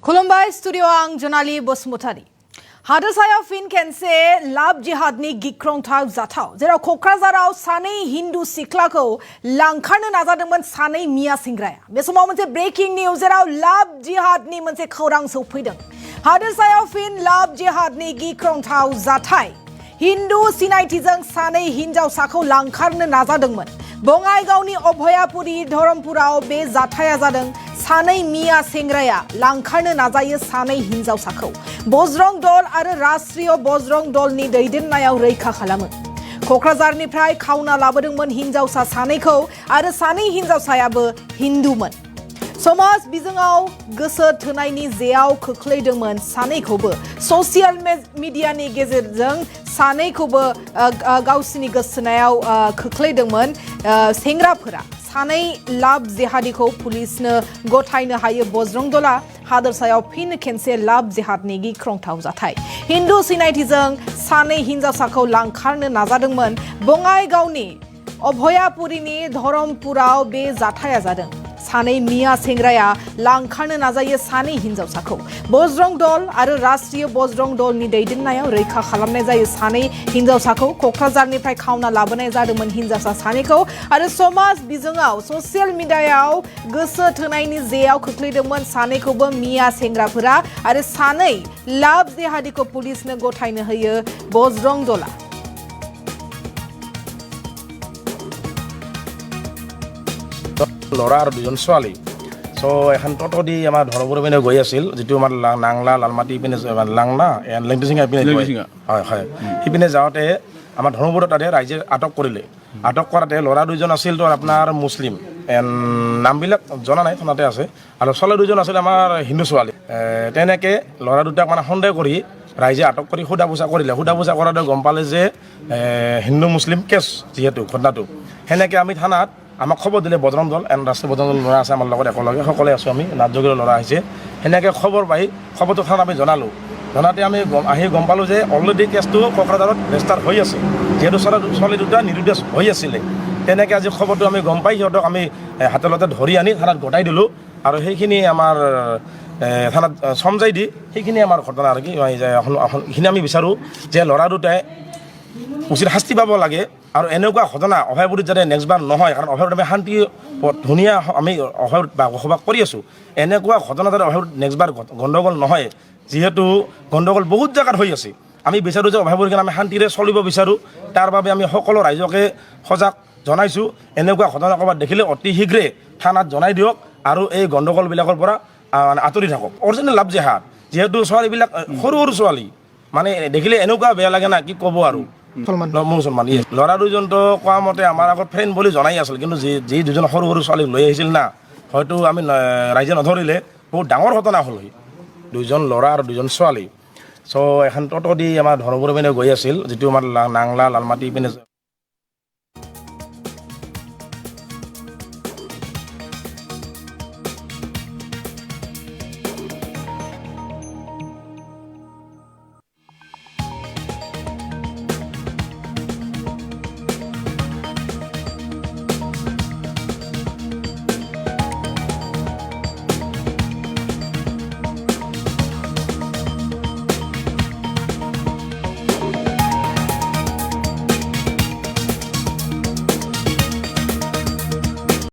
Khulumbai studio ang Jonali Bosmutari. Hadasaya fin kense lab jihad ni gikrong thau zathau. Jera Kokrazarao sanei Hindu siklako langkharna nazadengmon sanei Mia Singraya. Besoma montse breaking news jera lab jihad ni montse khaurang sophideng. Hadasaya fin lab jihad ni gikrong thau zathai. Hindu sinaitijang sanei hinjau sakho langkharna nazadengmon. Bongaigaoni Obhoyapuri Dharampurao be zathaya jadeng. Sanei Mia Singraya langkharno najaयो सानै हिन्जावसाखौ बजरं दल आरो राष्ट्रीय बजरं दलनि दैदेननायाव रैखा खालामो कक्राझारनिफ्राय खावना लाबोदोंमोन हिन्जावसा सानैखौ आरो सानै हिन्जावसायाबो हिन्दुमोन समाज बिजोङाव गोसो थोनायनि जेयाव खोख्लैदोंमोन सानैखौबो ससियेल मिडियानि गेजेरजों सानैखौबो गावसिनि गोसोनायाव खोख्लैदोंमोन सेंग्राफोरा सानै लाब जिहादिखौ पुलिसनो गथायनो हायो बजरं दला हादरसायाव फिन खेनसे लाब जिहादनि गिख्रंथाव जाथाय हिन्दु सिनायथिजों सानै हिन्जावसाखौ लांखारनो नाजादोंमोन बङाइगावनि अभयापुरीनि धरमपुराव बे जाथाया जादों सानै मिया सेंग्राया लांखारनो नाजायो सानै हिन्जावसाखौ बजरं दल आरो राष्ट्रीय बजरं दलनि दैदेननायाव रैखा खालामनाय जायो सानै हिन्जावसाखौ कक्राझारनिफ्राय खावना लाबोनाय जादोंमोन हिन्जावसा सानैखौ आरो समाज बिजोङाव ससियेल मिडियायाव गोसो थोनायनि जेयाव खोख्लैदोंमोन सानैखौबो मिया सेंग्राफोरा आरो सानै लाब जिहादिखौ पुलिसनो गथायनो होयो बजरं दला লৰা আৰু দুজন ছোৱালী সো এখন টটো দি আমাৰ ধৰ্মপুৰ পিনে গৈ আছিল যেটো আমাৰ নাংলা লালমাটি পিনে লাংনা লেংটিচিঙা পিনে হয় হয় সিপিনে যাওঁতে আমাৰ ধৰ্মপুৰত তাতে ৰাইজে আটক কৰিলে আটক কৰাতে লৰা দুজন আছিল তো আপোনাৰ মুছলিম নামবিলাক জনা নাই থানাতে আছে আৰু ছোৱালী দুজন আছিল আমাৰ হিন্দু ছোৱালী তেনেকৈ লৰা দুটাক মানে সন্দেহ কৰি ৰাইজে আটক কৰি সোধা পোছা কৰিলে সোধা পোছা কৰাতে গম পালে যে হিন্দু মুছলিম কেছ যিহেতু ঘটনাটো সেনেকৈ আমি থানাত আমাক খবৰ দিলে বজৰং দল ৰাষ্ট্ৰীয় বজৰং দল ল'ৰা আছে আমাৰ লগত একেলগে সকলোৱে আছোঁ আমি নাটযোগীৰ ল'ৰা আহিছে সেনেকৈ খবৰ পাই খবৰটো থানাত আমি জনালোঁ জনাতে আমি আহি গম পালোঁ যে অলৰেডি কেছটো কোকৰাঝাৰত ৰেজিষ্টাৰ হৈ আছে যিহেতু ছোৱালী দুটা নিৰুদ্দেশ হৈ আছিলে তেনেকৈ আজি খবৰটো আমি গম পাই সিহঁতক আমি হাতে লতে ধৰি আনি থানাত গতাই দিলোঁ আৰু সেইখিনি আমাৰ থানাত চমজাই দি সেইখিনি আমাৰ ঘটনা আৰু কি এইখিনি আমি বিচাৰোঁ যে ল'ৰা দুটাই উচিত শাস্তি পাব লাগে আৰু এনেকুৱা ঘটনা অভয়পুৰীত যাতে নেক্সট বাৰ নহয় কাৰণ অভয়পুৰীত আমি শান্তি ধুনীয়া আমি অভয়পুৰীত বসবাস কৰি আছোঁ এনেকুৱা ঘটনা যাতে অভয়পুৰীত নেক্সট বাৰ গণ্ডগোল নহয় যিহেতু গণ্ডগোল বহুত জেগাত হৈ আছে আমি বিচাৰোঁ যে অভয়পুৰীখন আমি শান্তিৰে চলিব বিচাৰোঁ তাৰ বাবে আমি সকলো ৰাইজকে সজাগ জনাইছোঁ এনেকুৱা ঘটনা ক'ৰবাত দেখিলে অতি শীঘ্ৰে থানাত জনাই দিয়ক আৰু এই গণ্ডগোলবিলাকৰ পৰা আঁতৰি থাকক অৰিজিনেল লাভ জেহাদ যিহেতু ছোৱালীবিলাক সৰু সৰু ছোৱালী মানে দেখিলে এনেকুৱা বেয়া লাগে না কি ক'ব আৰু মুছলমান ল'ৰা দুজনতো কোৱা মতে আমাৰ আগত ফ্ৰেণ্ড বুলি জনাই আছিল কিন্তু যি দুজন সৰু সৰু ছোৱালীক লৈ আহিছিল না হয়তো আমি ৰাইজে নধৰিলে বহুত ডাঙৰ ঘটনা হ'ল দুজন ল'ৰা আৰু দুজন ছোৱালী চ' এখন টটো দি আমাৰ ধৰ্মপুৰ পিনে গৈ আছিল যিটো আমাৰ নাংলা লালমাটি পিনে